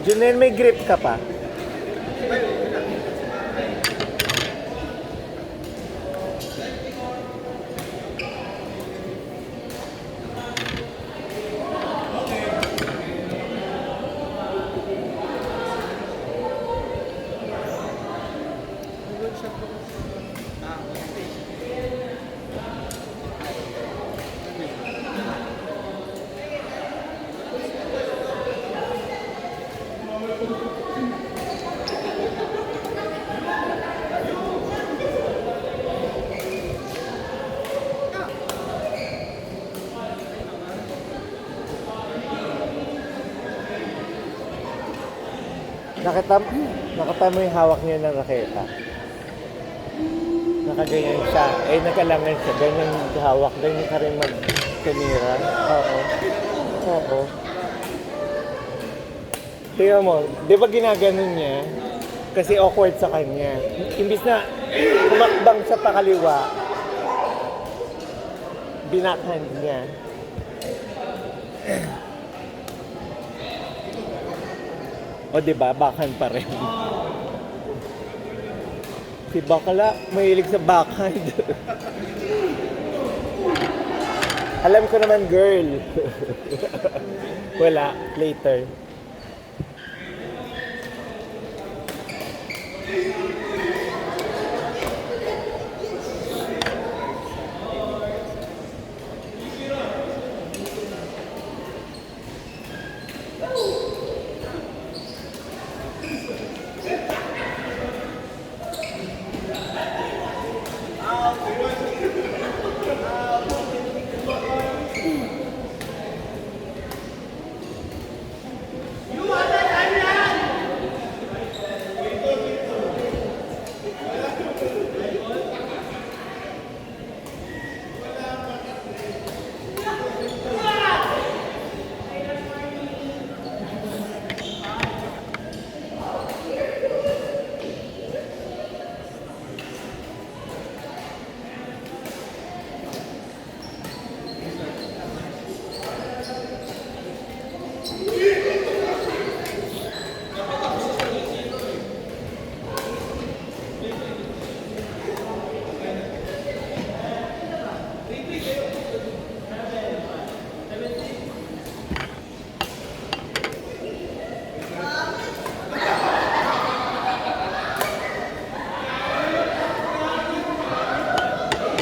Junel, may grip ka pa. Nakita mo yung hawak niya ng raketa. Nakaganyan siya. Eh, nakalangan siya. Ganyan hawak. Ganyan ka rin mag-tumira. Oo. Oo. Tingnan mo. Di ba ginaganon niya? Kasi awkward sa kanya. Imbis na kumakbang sa pakaliwa, binakhand niya. O diba, backhand pa rin. Si Bakala, mahilig sa backhand. Alam ko naman, girl. Wala, later.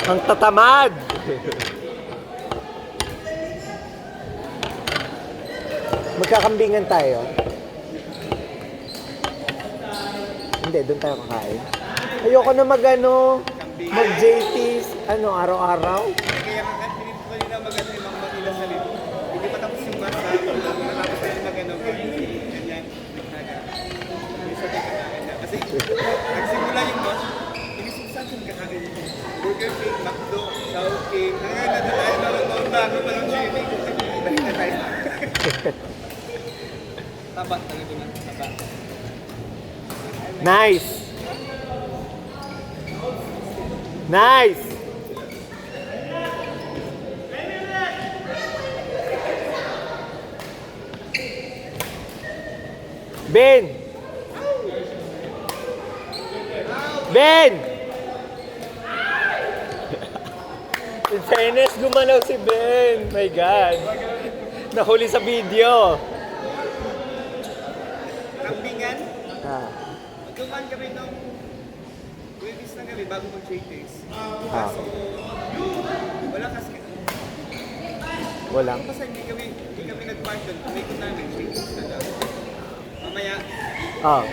Ang tatamad! Magkakambingan tayo. Hindi, doon tayo kakain. Ayoko na mag-JT's, araw-araw. Kaya pinito ko nila mag-ano yung mga ilan sa lito. Hindi pa tapos yung basa, matapos na yung mag-ano, ganyan, naga. May sabi ka na, kasi nagsimula yung boss, inisip saan yung kakain. Burger King, McDo, Chowking, hanggang tayo na lang bago pa lang swimming. Dahil na tayo. Taba, talaga na, taba. Nice! Nice! Ben! Ben! In fairness, gumalaw si Ben. My God. Nahuli sa video. Kambingan, Ah. magdumaan kami nung Webis na kami bago mag-JT's. Ah. So, wala kasi. Walang. Kasi hindi kami nag-park doon. Kumikot namin, JT's na lang. Mamaya, Ah.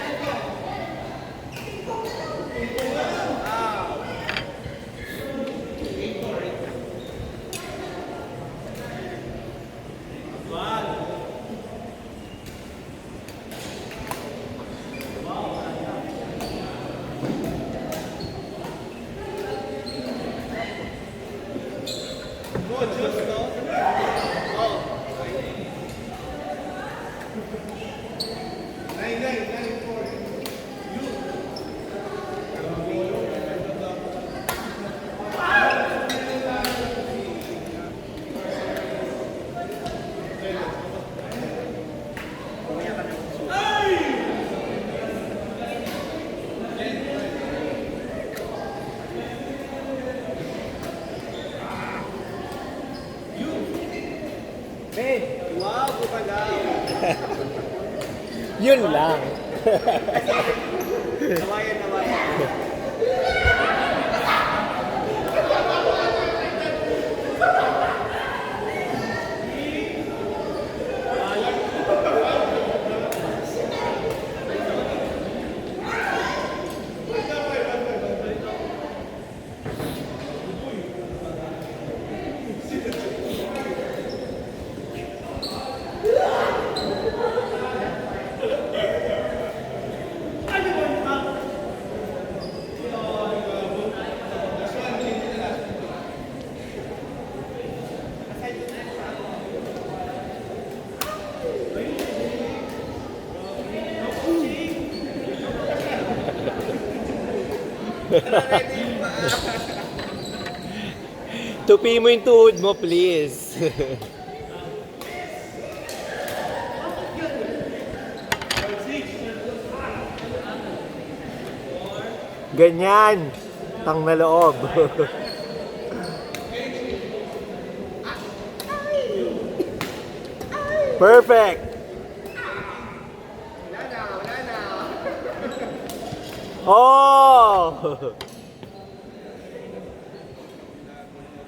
Wow, bumalaw. Yun lang. Nawayan, nawayan. Tupi mo yung tuhod mo, please. Ganyan. Tang na loob. Perfect. Wala na, wala na. Oh!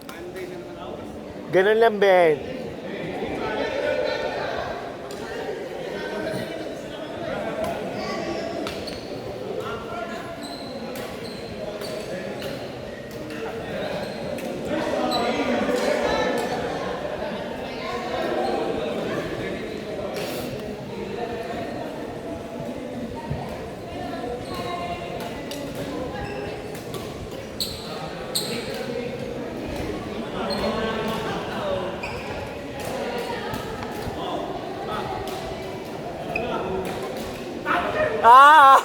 Monday naman ako. Ganun lang, Ben. Ah!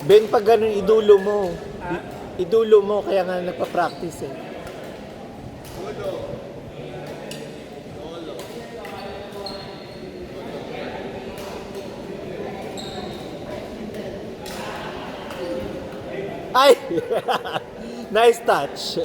Ben, pag ganun, idulo mo. Idulo mo, kaya nga nagpa-practice eh. Ulo. Ulo. Ay! Nice touch.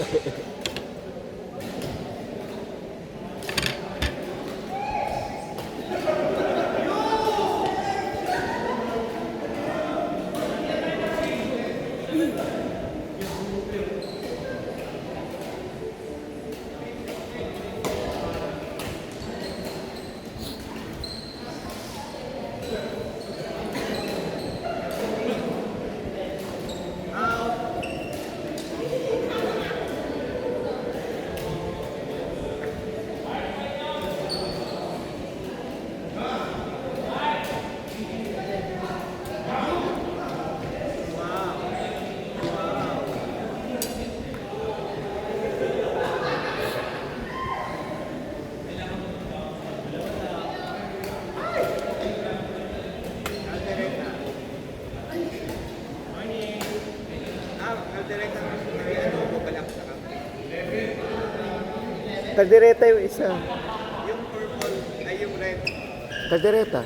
Caldereta. Caldereta. May ano ko balak sa kamay. Kaldereta yung isa. Yung purple ay yung red. Kaldereta.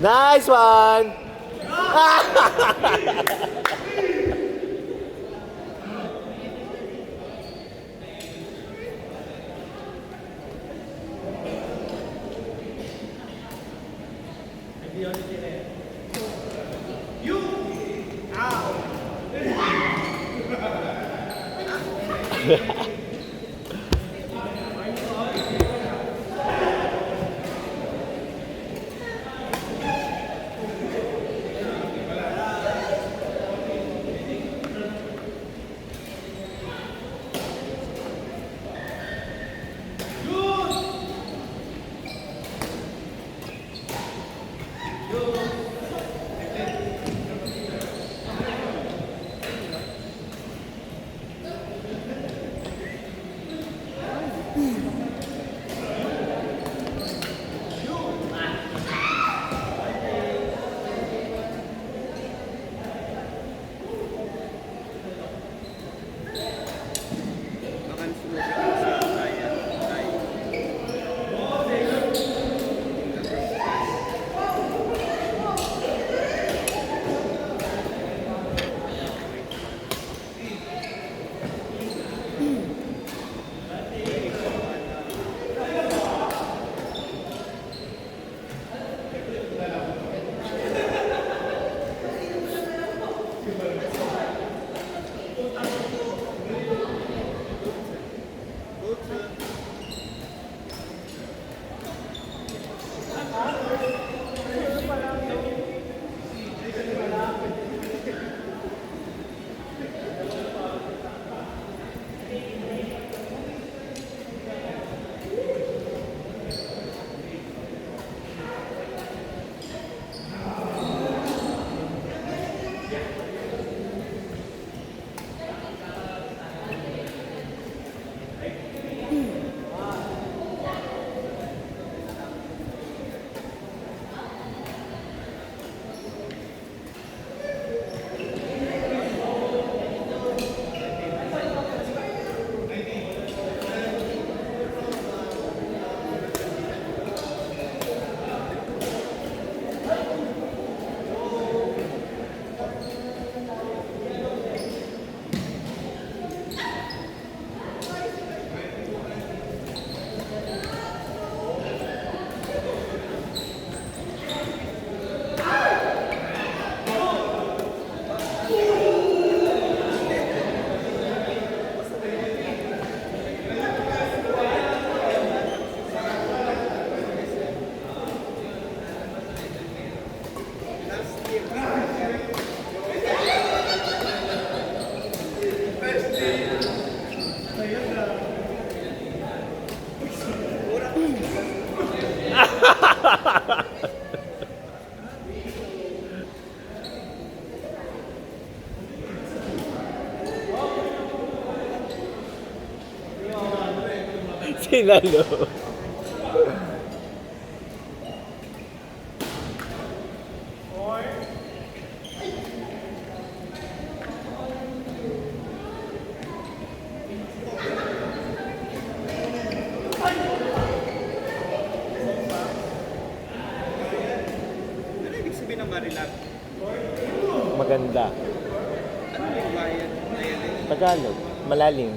Nice one! Sinalo. Ano ibig sabihin ng Marilag? Maganda. Ano yung bayan na yan eh? Tagalog. Malalim.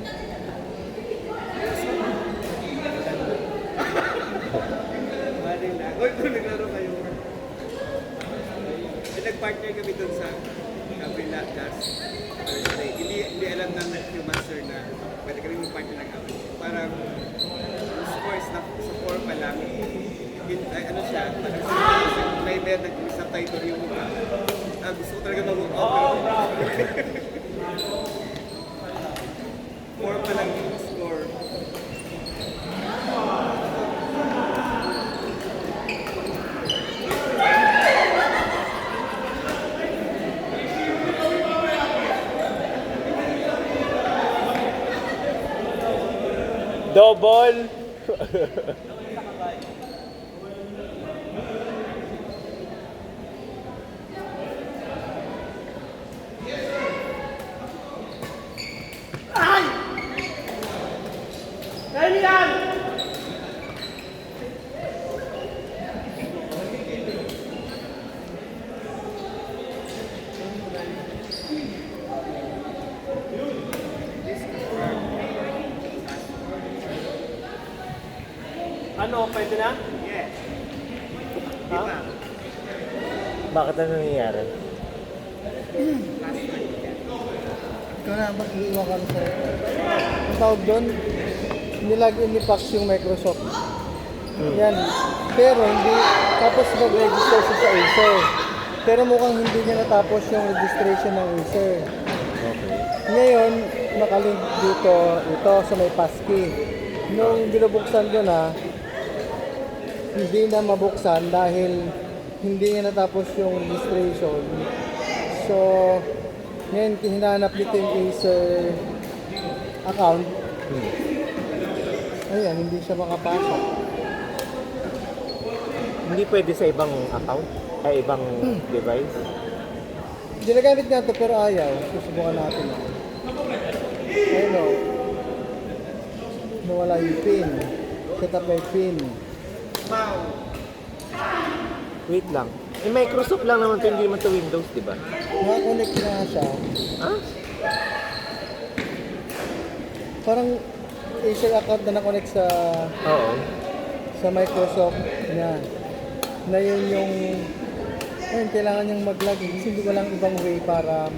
Marilag. Oy, kung naglaro kayo. Nag-partner kami dun sa Gabriela last Thursday. Hindi alam ng yung master na pwede kami mag-partner ng kami. Parang scores na sa 4 pa lang. Ano siya, may nag-subtitle yung mukha. Gusto ko talaga mag-walk. 4 pa lang yung score. Double. Ano, pwede na? Yeah. Ha? Diba? Bakit ano nangyayari? Ikaw na, ba't iiwan ka sa... Ang tawag doon, nilagyan ni Pax yung Microsoft. Yan. Pero hindi, tapos mag-register siya sa Acer. Pero mukhang hindi niya natapos yung registration ng Acer. Okay. Ngayon, nakalink dito, ito sa may passkey. Nung binubuksan ko na, hindi na mabuksan dahil hindi niya natapos yung registration. So, ngayon, hinanap dito yung Acer account. Ayan, hindi siya makapasok. Hindi pwede sa ibang account? Ay, ibang device? Ginagamit nga ito pero ayaw. Susubukan natin. Ayun o. Nawala yung pin. Set up my pin. Wow. Wait lang. Eh, Microsoft lang naman ito, hindi naman ito Windows, di ba? Nakakonect na siya. Ha? Parang Acer account na na-connect sa Oo. Microsoft niya. Na yun yung Ayun, kailangan niyang mag-log. Kasi hindi ko lang ibang way para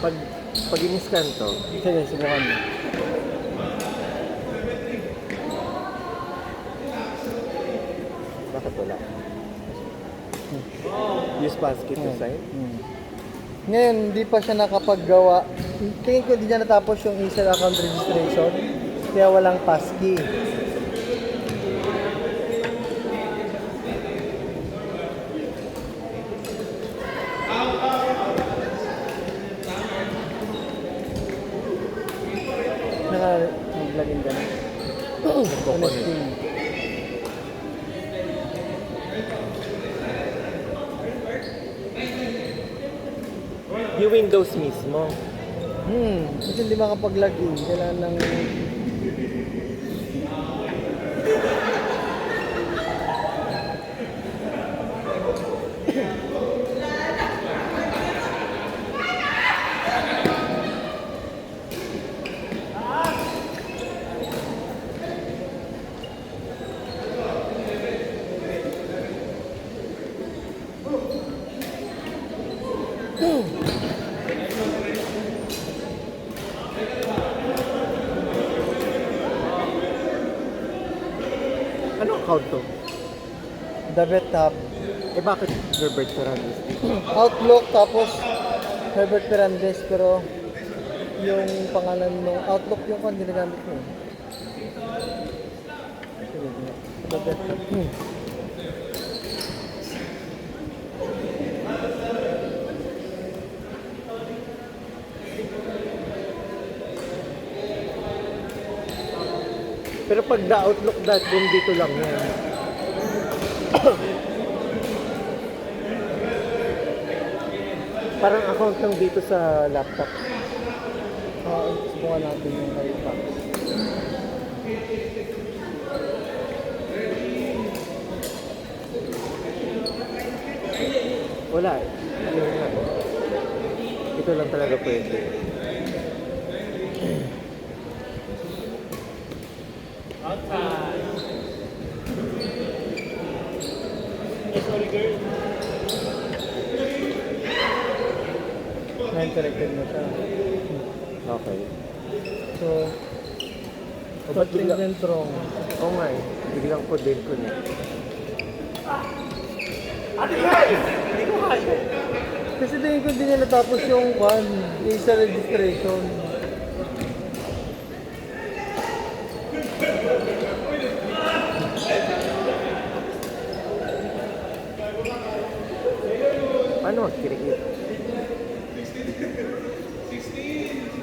Pag in-scan to, Sige, subukan mo. bakit wala? Use basket to sign? Ngayon, hindi pa siya nakapaggawa. Tingin ko hindi niya natapos yung Acer account registration. Kaya walang passkey. Naka-login ka na. Connecting. Yung Windows mismo. Kasi hindi makapag-login. Kailangan ng... Ano account to? The Bet Tab. Eh bakit Herbert Ferrandis? Outlook, tapos Herbert Fernandez, pero yung pangalan ng Outlook yung kan ginagamit ko. The Bet Tab. Pero pag theoutlook.com dito lang yan. Parang account lang dito sa laptop. Subukan natin yung Firefox. Wala eh. Yun nga. Ito lang talaga pwede. Ngayon connected na siya. Okay. So, O ba't something bigla? went wrong. Oo nga eh. Biglang ko din ko na. Kasi tingin ko hindi niya natapos yung Acer registration. Paano mag-create?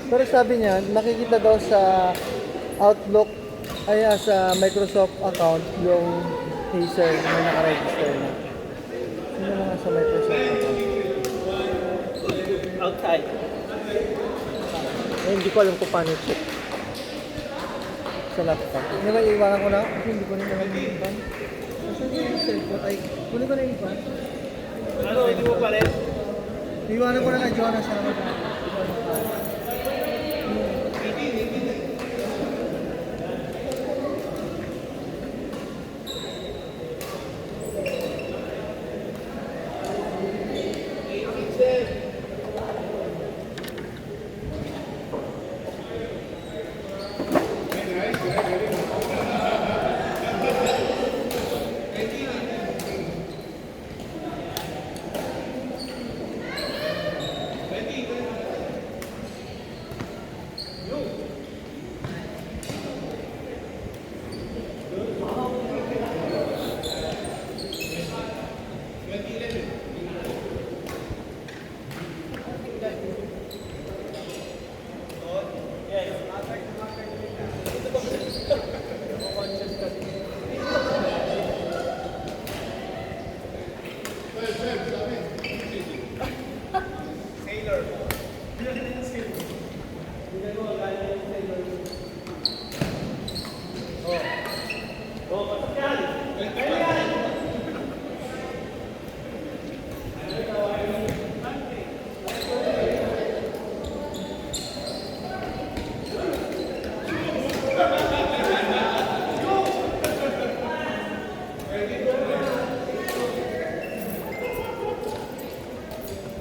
Pero sabi niya, nakikita daw sa Outlook, sa Microsoft account, yung Acer na nakaregister na. Sino na nga sa Microsoft account? Outside. Eh, hindi ko alam kung paano check. Sa laptop. Hindi ba iiwanan ko na? Kasi hindi ko rin alam yung iban. Kasi yung cellphone, ay, kunin ko na yung iban. Ano, hindi mo pa rin? Iiwanan ko na kay Jonas na naman.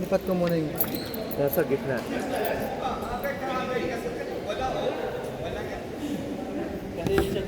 Lipat ko muna yung... Nasa gitna. Kasi siya